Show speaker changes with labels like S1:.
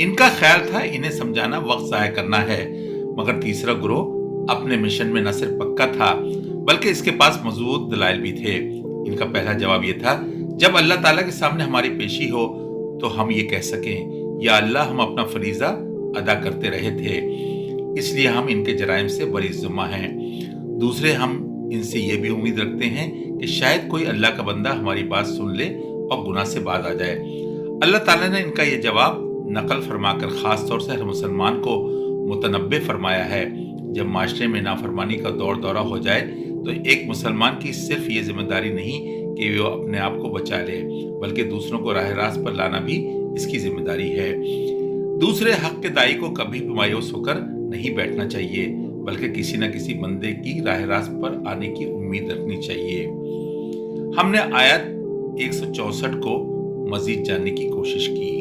S1: इनका ख्याल था इन्हें समझाना वक्त ज़ाया करना है, मगर तीसरा गिरोह अपने मिशन में न सिर्फ पक्का था बल्कि इसके पास मजबूत दलाइल भी थे। इनका पहला जवाब ये था, जब अल्लाह ताला के सामने हमारी पेशी हो तो हम ये कह सकें, या अल्लाह, हम अपना फरीज़ा अदा करते रहे थे, इसलिए हम इनके जराइम से बरी ज़िम्मा हैं। दूसरे, हम इनसे ये भी उम्मीद रखते हैं कि शायद कोई अल्लाह का बंदा हमारी बात सुन ले और गुनाह से बाज आ जाए। अल्लाह ताला ने इनका ये जवाब नकल फरमाकर ख़ास तौर से हर मुसलमान को मुतनब्बे फरमाया है। जब माशरे में नाफरमानी का दौर दौरा हो जाए तो एक मुसलमान की सिर्फ ये जिम्मेदारी नहीं कि वो अपने आप को बचा ले, बल्कि दूसरों को राह रास्त पर लाना भी इसकी जिम्मेदारी है। दूसरे, हक के दाई को कभी भी मायूस होकर नहीं बैठना चाहिए, बल्कि किसी न किसी बंदे की राह रास्त पर आने की उम्मीद रखनी चाहिए। हमने आयत 164 को मजीद जानने की कोशिश की।